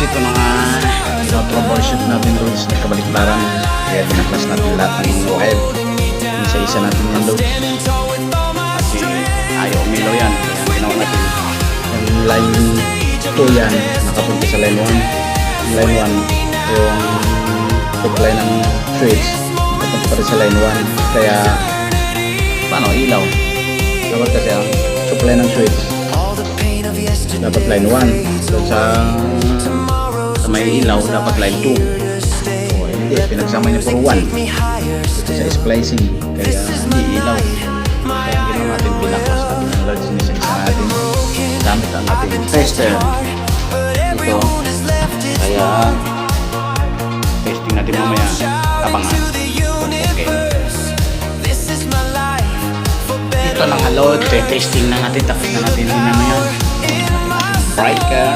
ito mga troubleshoot natin doon sa kabalikbaran. Kaya binaklas natin lahat ng wire. Isa-isa natin yan doon. Kasi ayaw umilaw yan. Kaya ginawa natin. Yung line 2 yan, nakapunta sa line 1. Yung line 1, yung supply ng switch, nakapunta pa rin sa line 1. Kaya, paano ilaw? Dapat kasi ang supply ng switch dapat line 1, so sa may ilaw dapat line 2. So hindi, pinagsama niya for 1 sa splicing, kaya hindi ilaw. Kaya ginawa natin, pinaklas natin ang large na isa natin gamit ang ating tester ito. Kaya testing natin mamaya, abangan. Okay, ito lang, hello, testing na natin, tapos na natin yung ano yan, breaker.